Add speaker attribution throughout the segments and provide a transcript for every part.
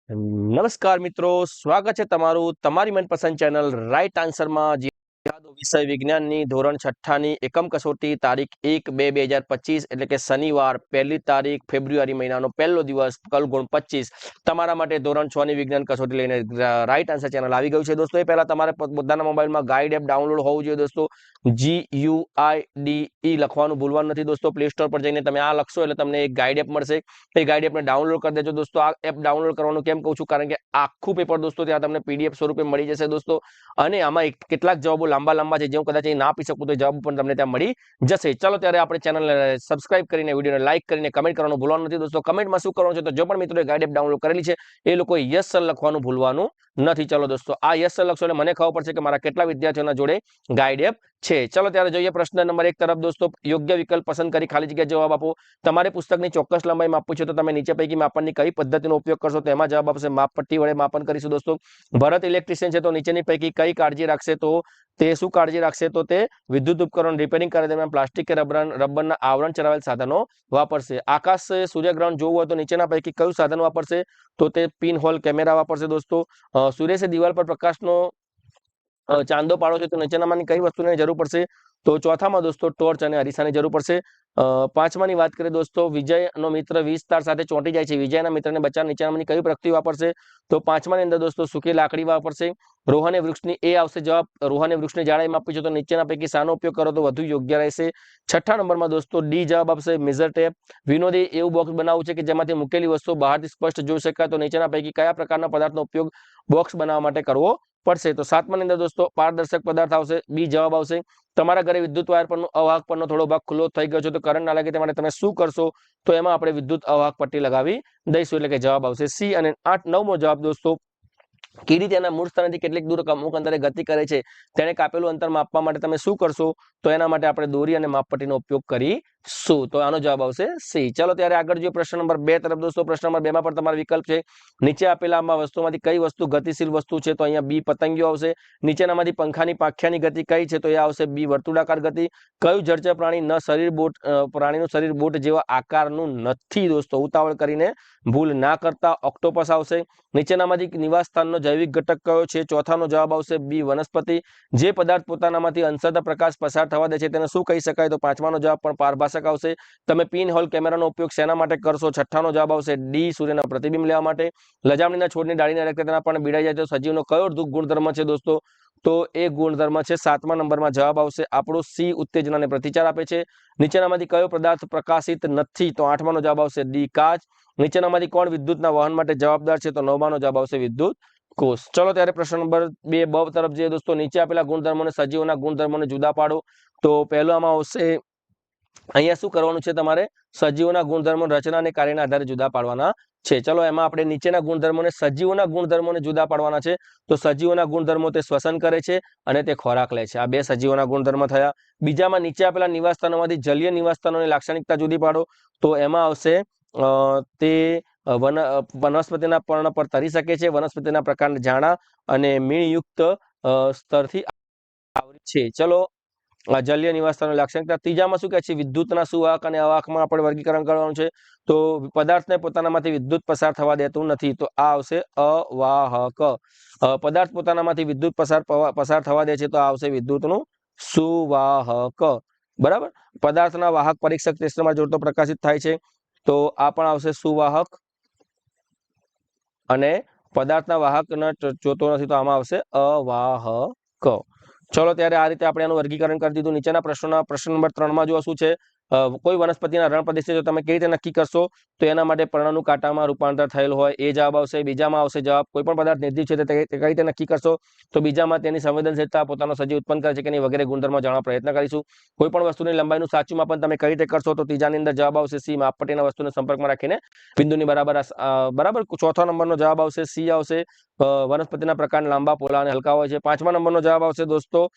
Speaker 1: નમસ્કાર મિત્રો, સ્વાગત છે તમારું તમારી મનપસંદ ચેનલ રાઈટ આન્સરમાં. વિષય વિજ્ઞાનની ધોરણ 6ની એકમ કસોટી તારીખ 1-2-2025 એટલે કે શનિવાર 1 તારીખ ફેબ્રુઆરી મહિનાનો પહેલો દિવસ કલ ગુણ 25 તમારા માટે ધોરણ 6ની વિજ્ઞાન કસોટી લઈને રાઈટ આન્સર ચેનલ આવી ગયું છે દોસ્તો. એ પહેલા તમારે પોતાના મોબાઈલમાં ગાઈડ એપ ડાઉનલોડ હોવું જોઈએ દોસ્તો. GUIDE લખવાનું ભૂલવાનું નથી દોસ્તો. પ્લે સ્ટોર પર જઈને તમે આ લખશો એટલે તમને એક ગાઈડ એપ મળશે. એ ગાઈડ એપને ડાઉનલોડ કરી દેજો દોસ્તો. આ એપ ડાઉનલોડ કરવાનું કેમ કહું છું, કારણ કે આખું પેપર દોસ્તો ત્યાં તમને PDF સ્વરૂપે મળી જશે દોસ્તો. અને આમાં કેટલાક જવાબો લાંબા છે, જે હું કદાચ ના આપી શકું તો જવાબ પણ તમને ત્યાં મળી જશે. ચાલો ત્યારે આપણે ચેનલને સબસ્ક્રાઇબ કરીને વિડીયોને લાઈક કરીને કમેન્ટ કરવાનું ભૂલવાનું નથી દોસ્તો. કમેન્ટમાં શું કરવાનું છે, તો જો પણ મિત્રોએ ગાઈડ એપ ડાઉનલોડ કરેલી છે એ લોકોએ યસ સર લખવાનું ભૂલવાનું નથી. ચાલો દોસ્તો, આ યસ સર લખશો એટલે મને ખબર પડશે કે મારા કેટલા વિદ્યાર્થીઓના જોડે ગાઈડ એપ છે. ચાલો ત્યારે જોઈએ પ્રશ્ન નંબર 1 તરફ દોસ્તો. યોગ્ય વિકલ્પ પસંદ કરી ખાલી જગ્યા જવાબ આપો. તમારે પુસ્તકની ચોક્કસ લંબાઈ માપવું છે તો તમે નીચે પૈકી માપનની કઈ પદ્ધતિનો ઉપયોગ કરશો, તો એમાં જવાબ આપશે માપપટ્ટી વડે માપન કરીશું દોસ્તો. ભરત ઇલેક્ટ્રિશિયન છે તો નીચેની પૈકી કઈ કાળજી રાખશે, તો તે શું કાળજી રાખશે, તો તે વિદ્યુત ઉપકરણ રિપેરિંગ કરે દરમિયાન પ્લાસ્ટિક કે રબરના આવરણ ચડાવેલ સાધનો વાપરશે. આકાશ સૂર્યગ્રહણ જોવું હોય તો નીચેના પૈકી કયું સાધન વાપરશે, તો તે પિન હોલ કેમેરા વાપરશે દોસ્તો. સૂર્ય દિવાલ પર પ્રકાશનો ચાંદો પાડો છે તો નીચેનામાંની કઈ વસ્તુની જરૂર પડશે, તો ચોથામાં દોસ્તો ટોર્ચ અને અરીસાની જરૂર પડશે. પાંચમાની વાત કરીએ દોસ્તો. વિજયનો મિત્ર 20 તાર સાથે ચોંટી જાય છે, વિજયના મિત્રને બચાવવા નીચેનામાંની કઈ પ્રવૃત્તિ વાપરશે, તો પાંચમાની અંદર દોસ્તો સૂકી લાકડી વાપરશે. રોહને વૃક્ષની એ આવશે જવાબ. રોહને વૃક્ષની જાડાઈ માપવી છે તો નીચેના પૈકી શાનો ઉપયોગ કરો તો વધુ યોગ્ય રહેશે. છઠ્ઠા નંબરમાં દોસ્તો ડી જવાબ આપશે મેજર ટેપ. વિનોદે એવું બોક્સ બનાવવું છે કે જેમાંથી મૂકેલી વસ્તુઓ બહારથી સ્પષ્ટ જોઈ શકાય, તો નીચેના પૈકી કયા પ્રકારના પદાર્થનો ઉપયોગ બોક્સ બનાવવા માટે કરવો પડશે, તો સાતમાની અંદર દોસ્તો પારદર્શક પદાર્થ આવશે. બી જવાબ આવશે. તમારા ઘરે વિદ્યુત વાયર પરનો અવાહક પરનો થોડો ભાગ ખુલ્લો થઈ ગયો છે તો કરંટ ના લાગે તે માટે તમે શું કરશો, તો એમાં આપણે વિદ્યુત અવાહક પટ્ટી લગાવી દઈશું, એટલે કે જવાબ આવશે સી. અને 9મો જવાબ દોસ્તો. કીડી તેના મૂળ સ્થાનેથી કેટલીક દૂર અમુક અંતરે ગતિ કરે છે, તેને કાપેલું અંતર માપવા માટે તમે શું કરશો, તો એના માટે આપણે દોરી અને માપપટ્ટીનો ઉપયોગ કરીશું, તો આનો જવાબ આવશે સી. ચાલો ત્યારે આગળ જોઈએ પ્રશ્ન નંબર 2 તરફ દોસ્તો. પ્રશ્ન નંબર 2 માં પણ તમારો વિકલ્પ છે. નીચે આપેલામાં વસ્તુમાંથી કઈ વસ્તુ ગતિશીલ વસ્તુ છે, તો અહીંયા બી પતંગિયો આવશે. નીચેનામાંથી પંખાની પાંખિયાની ગતિ કઈ છે, તો એ આવશે બી વર્તુળાકાર ગતિ. કયું જળચર પ્રાણી ન શરીર બોટ પ્રાણીનું શરીર બોટ જેવા આકારનું નથી દોસ્તો. ઉતાવળ કરીને ભૂલ ના કરતા. ઓક્ટોપસ આવશે. નીચેનામાંથી નિવાસ સ્થાનનો જૈવિક ઘટક કયો છે, ચોથાનો જવાબ આવશે બી વનસ્પતિ. જે પદાર્થ પોતાનામાંથી અંશતઃ પ્રકાશ પસાર થવા દે છે તેને શું કહી શકાય, તો પાંચમાનો જવાબ પણ પારભાષક આવશે. તમે પિન હોલ કેમેરાનો ઉપયોગ શેના માટે કરશો, છઠ્ઠાનો જવાબ આવશે ડી સૂર્યના પ્રતિબિંબ લેવા માટે. લજામણીના છોડની ડાળીને રખતે તેના પણ બીડાઈ જાય તો સજીવનો કયો ગુણધર્મ છે દોસ્તો, તો એ ગુણધર્મ છે 7મા નંબરમાં જવાબ આવશે આપણો સી ઉત્તેજનાને પ્રતિચાર આપે છે. નીચેનામાંથી કયો પદાર્થ પ્રકાશિત નથી, તો 8માનો જવાબ આવશે ડી કાચ. નીચેનામાંથી કોણ વિદ્યુતના વહન માટે જવાબદાર છે, તો 9માનો જવાબ આવશે વિદ્યુત કોષ. ચલો ત્યારે પ્રશ્ન નંબર 2 બ તરફ જઈએ દોસ્તો. નીચે આપેલા ગુણધર્મોને સજીવોના ગુણધર્મોને જુદા પાડો, તો પહેલામાં આવશે અહીંયા શું કરવાનું છે, તમારે સજીવોના ગુણધર્મો રચના અને કાર્યના આધારે જુદા પાડવાના છે. ચલો એમાં આપણે નીચેના ગુણધર્મોને સજીવોના ગુણધર્મોને જુદા પાડવાના છે, તો સજીવોના ગુણધર્મો તે શ્વસન કરે છે અને તે ખોરાક લે છે. આ બે સજીવોના ગુણધર્મ થયા. બીજામાં નીચે આપેલા નિવાસસ્થાનોમાંથી જલીય નિવાસસ્થાનોની લાક્ષણિકતા જુદી પાડો, તો એમાં આવશે તે વનસ્પતિના પર્ણ પર તરી શકે છે, વનસ્પતિના પ્રકારના ઝાડા અને મીણયુક્ત સ્તરથી આવૃત છે. ચલો જલીય નિવાસસ્થાનો લાક્ષણિકતા. ત્રીજામાં શું કહે છે, વિદ્યુતના સુવાહક અને અવાહકમાં આપણે વર્ગીકરણ કરવાનું છે, તો પદાર્થને પોતાનામાંથી વિદ્યુત પસાર થવા દેતું નથી, તો આ આવશે અવાહક. પદાર્થ પોતાનામાંથી વિદ્યુત પસાર થવા દે છે, તો આ આવશે વિદ્યુતનું સુવાહક. બરાબર. પદાર્થના વાહક પરીક્ષક ટેસ્ટમાં જોડતો પ્રકાશિત થાય છે, તો આ પણ આવશે સુવાહક. અને પદાર્થના વાહક જોતો નથી, તો આમાં આવશે અવાહક. ચલો ત્યારે આ રીતે આપણે આનું વર્ગીકરણ કરી દીધું. નીચેના પ્રશ્નોના પ્રશ્ન નંબર 3માં જો શું છે, કોઈ વનસ્પતિના રણ પ્રદેશ છે તો તમે કેવી રીતે નક્કી કરશો, તો એના માટે પર્ણનું કાંટામાં રૂપાંતર થયેલ હોય, એ જવાબ આવશે. બીજામાં આવશે જવાબ કોઈ પણ પદાર્થ નિર્જીવ છે તે કઈ રીતે નક્કી કરશો, તો બીજામાં તેની સંવેદનશીલતા, પોતાનો સજીવ ઉત્પન્ન કરે છે કે નહીં વગેરે ગુણધર્મો જાણવા પ્રયત્ન કરીશું. કોઈ પણ વસ્તુની લંબાઈનું સાચું માપન તમે કઈ રીતે કરશો, તો ત્રીજાની અંદર જવાબ આવશે સી માપપટ્ટીના વસ્તુને સંપર્કમાં રાખીને બિંદુની બરાબર. ચોથા નંબરનો જવાબ આવશે સી આવશે. વનસ્પતિના પ્રકાર લાંબા, પોલા અને હલકા હોય છે. 5મા નંબરનો જવાબ આવશે દોસ્તો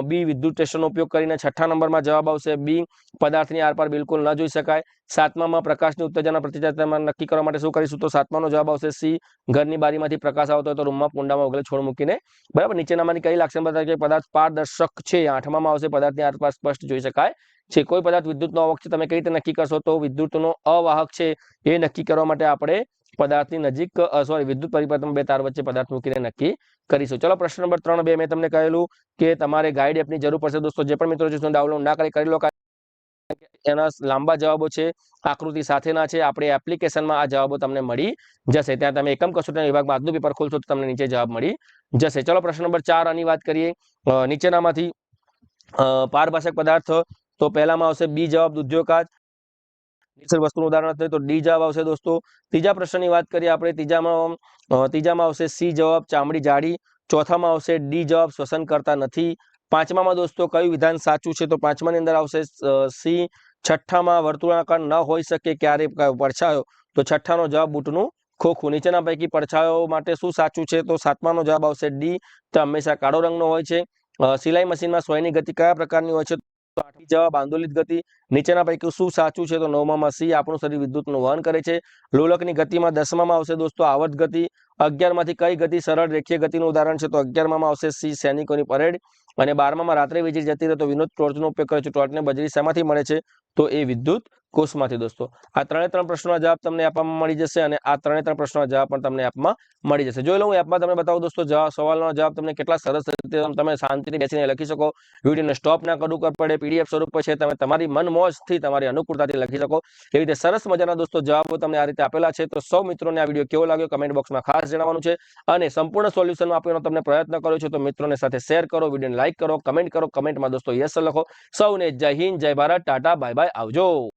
Speaker 1: બી વિદ્યુત ટેસ્ટરનો ઉપયોગ કરીને. 6ઠ્ઠા નંબરમાં જવાબ આવશે બી પદાર્થની આરપાર બિલકુલ ન જોઈ શકાય. 7મામાં પ્રકાશની ઉત્તેજના પ્રતિચાર નક્કી કરવા માટે શું કરીશું, તો 7માનો જવાબ આવશે સી. ઘરની બારીમાંથી પ્રકાશ આવતો હોય તો રૂમમાં કુંડામાં ઉગેલ છોડ મૂકીને. બરાબર. નીચેનામાંની કઈ લાક્ષણિકતા કે પદાર્થ પારદર્શક છે, 8મામાં આવશે પદાર્થની આરપાર સ્પષ્ટ જોઈ શકાય છે. કોઈ પદાર્થ વિદ્યુતનો અવાહક છે, તમે કઈ રીતે નક્કી કરશો? તો વિદ્યુતનો અવાહક છે એ નક્કી કરવા માટે આપણે પદાર્થની નજીક વિદ્યુત પરિપથમાં બે તાર વચ્ચે પદાર્થ મૂકીને નક્કી કરીશું. ચલો પ્રશ્ન નંબર 3 મેં તમને કહેલું કે તમારે ગાઈડ એપની જરૂર પડશે દોસ્તો. જે પણ મિત્રો ડાઉનલોડ ના કરી લો, એના લાંબા જવાબો છે, આકૃતિ સાથેના છે. આપણે એપ્લિકેશનમાં આ જવાબો તમને મળી જશે. ત્યાં તમે એકમ કસોટીના વિભાગમાં આજનું પેપર ખોલશો તો તમને નીચે જવાબ મળી જશે. ચલો પ્રશ્ન નંબર 4 આની વાત કરીએ. નીચેનામાંથી પારભાષક પદાર્થ, તો પહેલામાં આવશે બી જવાબ દુધ્યોકાચ. વસ્તુનું ઉદાહરણ તો ડી જવાબ આવશે દોસ્તો. ત્રીજા પ્રશ્નની વાત કરીએ આપણે. ત્રીજામાં આવશે સી જવાબ ચામડી જાડી. ચોથામાં આવશે ડી જવાબ શ્વસન કરતા નથી. પાંચમામાં દોસ્તો કયું વિધાન સાચું છે? તો પાંચમાની અંદર આવશે સી. છઠ્ઠામાં વર્તુળાકાર ન હોઈ શકે ક્યારે પડછાયો, તો છઠ્ઠાનો જવાબ બૂટનું ખોખું. નીચેના પૈકી પડછાયો માટે શું સાચું છે? તો સાતમાનો જવાબ આવશે ડી, તો હંમેશા કાળો રંગનો હોય છે. સિલાઈ મશીનમાં સોયની ગતિ કયા પ્રકારની હોય છે? તો આઠમી જવાબ આંદોલિત ગતિ. નીચેના પૈકી શું સાચું છે? તો નવમામાં સી, આપણું શરીર વિદ્યુતનું વહન કરે છે. લોલકની ગતિમાં દસમામાં આવશે દોસ્તો આવર્ત ગતિ. 11માંથી કઈ ગતિ સરળ રેખીય ગતિનું ઉદાહરણ છે? તો 11મામાં આવશે સી, સૈનિકોની પરેડ. અને 12મામાં રાત્રે વીજળી જતી રહે તો વિનોદ ટોર્ચનો ઉપયોગ કરે છે. ટોર્ચને બજરી શેમાંથી મળે છે? તો એ વિદ્યુત કોષમાંથી દોસ્તો. આ 3 પ્રશ્નોના જવાબ તમને આપવામાં મળી જશે અને આ 3 પ્રશ્નોના જવાબ પણ તમને આપમાં મળી જશે. જોઈ લો હું એપમાં તમને બતાવું દોસ્તો, સવાલનો જવાબ તમને કેટલા સરસ રીતે તમે શાંતિથી બેસીને લખી શકો. વિડીયોને સ્ટોપ ના કરવું પડે. પીડીએફ સ્વરૂપ છે, તમે તમારી મનમોજથી તમારી અનુકૂળતાથી લખી શકો. એવી રીતે સરસ મજાના દોસ્તો જવાબો તમને આ રીતે આપેલા છે. તો સૌ મિત્રોને આ વિડીયો કેવો લાગ્યો કમેન્ટ બોક્સમાં ખાસ જણાવવાનું છે. અને સંપૂર્ણ સોલ્યુશન આપવાનો તમને પ્રયત્ન કર્યો છે, તો મિત્રોને સાથે શેર કરો, વિડીયોને લાઈક કરો, કમેન્ટ કરો. કમેન્ટમાં દોસ્તો યસ લખો. સૌને જય હિન્દ, જય ભારત, ટાટા, બાય બાય, આવજો.